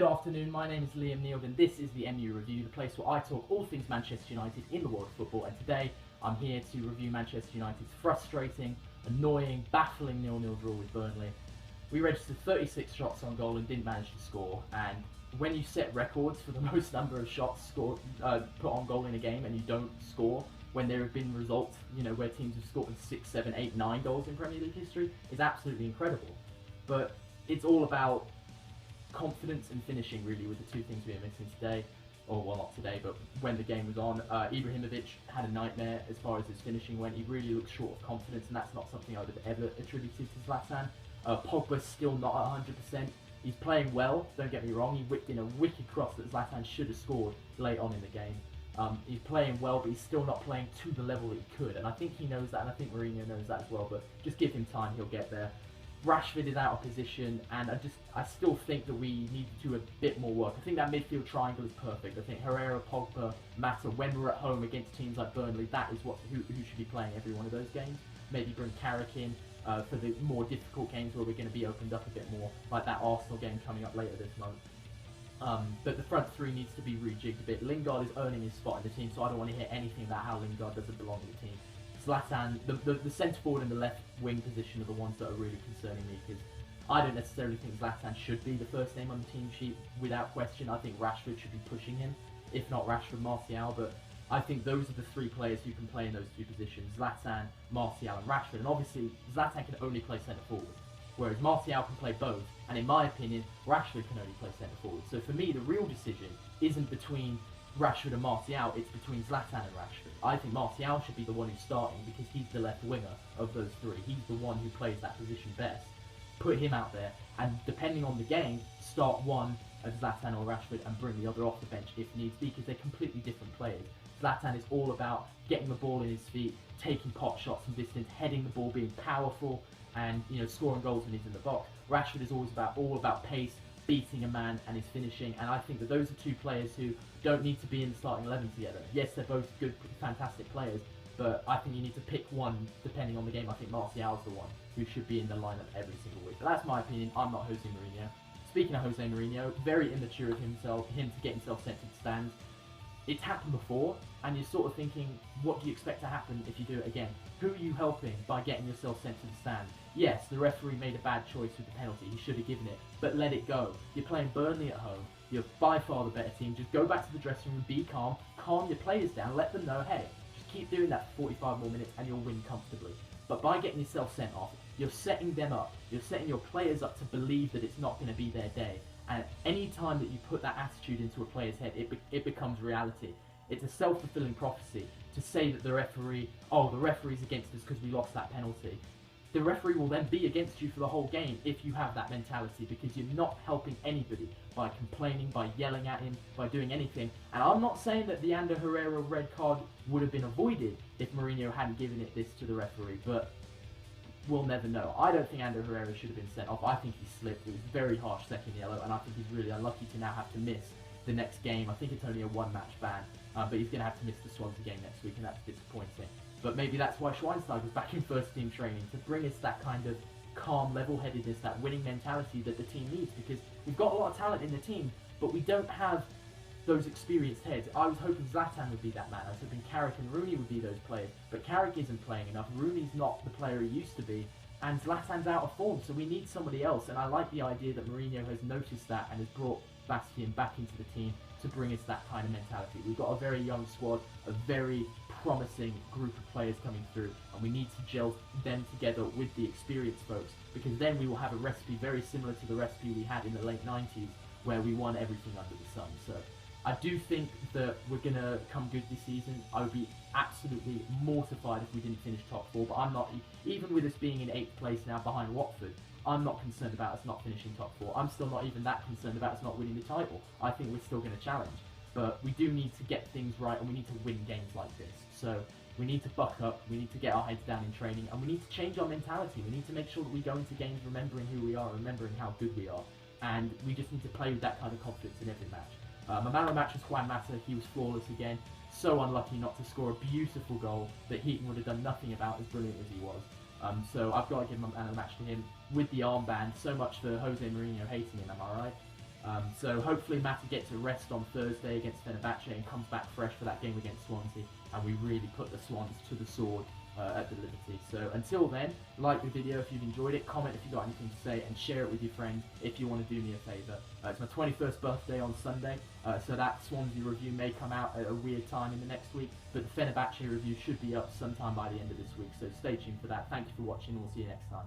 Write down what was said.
Good afternoon, my name is Liam Neild and this is the MU Review, the place where I talk all things Manchester United in the world of football, and today I'm here to review Manchester United's frustrating, annoying, baffling 0-0 draw with Burnley. We registered 36 shots on goal and didn't manage to score, and when you set records for the most number of shots scored, put on goal in a game and you don't score, when there have been results, where teams have scored 6, 7, 8, 9 goals in Premier League history, is absolutely incredible. But it's all about confidence and finishing, really, with the two things we were missing today. Or, well, not today, but when the game was on. Ibrahimovic had a nightmare as far as his finishing went. He really looked short of confidence, and that's not something I would have ever attributed to Zlatan. Pogba's still not at 100%. He's playing well, don't get me wrong. He whipped in a wicked cross that Zlatan should have scored late on in the game. He's playing well, but he's still not playing to the level that he could, and I think he knows that, and I think Mourinho knows that as well, but just give him time, he'll get there. Rashford is out of position, and I still think that we need to do a bit more work. I think that midfield triangle is perfect. I think Herrera, Pogba, Mata, when we're at home against teams like Burnley, that is who should be playing every one of those games. Maybe bring Carrick in for the more difficult games where we're going to be opened up a bit more, like that Arsenal game coming up later this month. But the front three needs to be rejigged a bit. Lingard is earning his spot in the team, so I don't want to hear anything about how Lingard doesn't belong in the team. Zlatan, the centre forward and the left wing position are the ones that are really concerning me, because I don't necessarily think Zlatan should be the first name on the team sheet without question. I think Rashford should be pushing him, if not Rashford, Martial, but I think those are the three players who can play in those two positions: Zlatan, Martial and Rashford. And obviously Zlatan can only play centre forward, whereas Martial can play both, and in my opinion Rashford can only play centre forward. So for me, the real decision isn't between Rashford and Martial, it's between Zlatan and Rashford. I think Martial should be the one who's starting, because he's the left winger of those three. He's the one who plays that position best. Put him out there, and depending on the game, start one of Zlatan or Rashford and bring the other off the bench if needs be, because they're completely different players. Zlatan is all about getting the ball in his feet, taking pot shots from distance, heading the ball, being powerful, and scoring goals when he's in the box. Rashford is always all about pace, beating a man, and his finishing, and I think that those are two players who don't need to be in the starting 11 together. Yes, they're both good, fantastic players, but I think you need to pick one depending on the game. I think Martial's the one who should be in the lineup every single week. But that's my opinion. I'm not Jose Mourinho. Speaking of Jose Mourinho, very immature of him to get himself sent to the stands. It's happened before, and you're sort of thinking, what do you expect to happen if you do it again? Who are you helping by getting yourself sent to the stand? Yes, the referee made a bad choice with the penalty, he should have given it, but let it go. You're playing Burnley at home, you're by far the better team, just go back to the dressing room, be calm, calm your players down, let them know, hey, just keep doing that for 45 more minutes and you'll win comfortably. But by getting yourself sent off, you're setting them up, you're setting your players up to believe that it's not going to be their day. And any time that you put that attitude into a player's head, it becomes reality. It's a self-fulfilling prophecy to say that the referee's against us because we lost that penalty. The referee will then be against you for the whole game if you have that mentality, because you're not helping anybody by complaining, by yelling at him, by doing anything. And I'm not saying that the Ander Herrera red card would have been avoided if Mourinho hadn't given this to the referee, but we'll never know. I don't think Ander Herrera should have been sent off. I think he slipped. It was very harsh second yellow, and I think he's really unlucky to now have to miss the next game. I think it's only a one-match ban, but he's going to have to miss the Swansea game next week, and that's disappointing. But maybe that's why Schweinsteiger's back in first team training, to bring us that kind of calm level-headedness, that winning mentality that the team needs, because we've got a lot of talent in the team, but we don't have those experienced heads. I was hoping Zlatan would be that man. I was hoping Carrick and Rooney would be those players, but Carrick isn't playing enough. Rooney's not the player he used to be, and Zlatan's out of form, so we need somebody else. And I like the idea that Mourinho has noticed that and has brought Bastian back into the team to bring us that kind of mentality. We've got a very young squad, a very promising group of players coming through, and we need to gel them together with the experienced folks, because then we will have a recipe very similar to the recipe we had in the late 90s, where we won everything under the sun. So I do think that we're going to come good this season. I would be absolutely mortified if we didn't finish top 4, but I'm not, even with us being in 8th place now behind Watford, I'm not concerned about us not finishing top 4. I'm still not even that concerned about us not winning the title. I think we're still going to challenge. But we do need to get things right, and we need to win games like this. So we need to buck up, we need to get our heads down in training, and we need to change our mentality. We need to make sure that we go into games remembering who we are, remembering how good we are. And we just need to play with that kind of confidence in every match. My man of the match was Juan Mata. He was flawless again. So unlucky not to score a beautiful goal that Heaton would have done nothing about, as brilliant as he was. So I've got to give my man of the match to him with the armband. So much for Jose Mourinho hating him, am I right? So hopefully Matty gets a rest on Thursday against Fenerbahce and comes back fresh for that game against Swansea, and we really put the Swans to the sword at the Liberty. So until then, like the video if you've enjoyed it, comment if you've got anything to say, and share it with your friends if you want to do me a favour. It's my 21st birthday on Sunday, so that Swansea review may come out at a weird time in the next week, but the Fenerbahce review should be up sometime by the end of this week, so stay tuned for that. Thank you for watching, and we'll see you next time.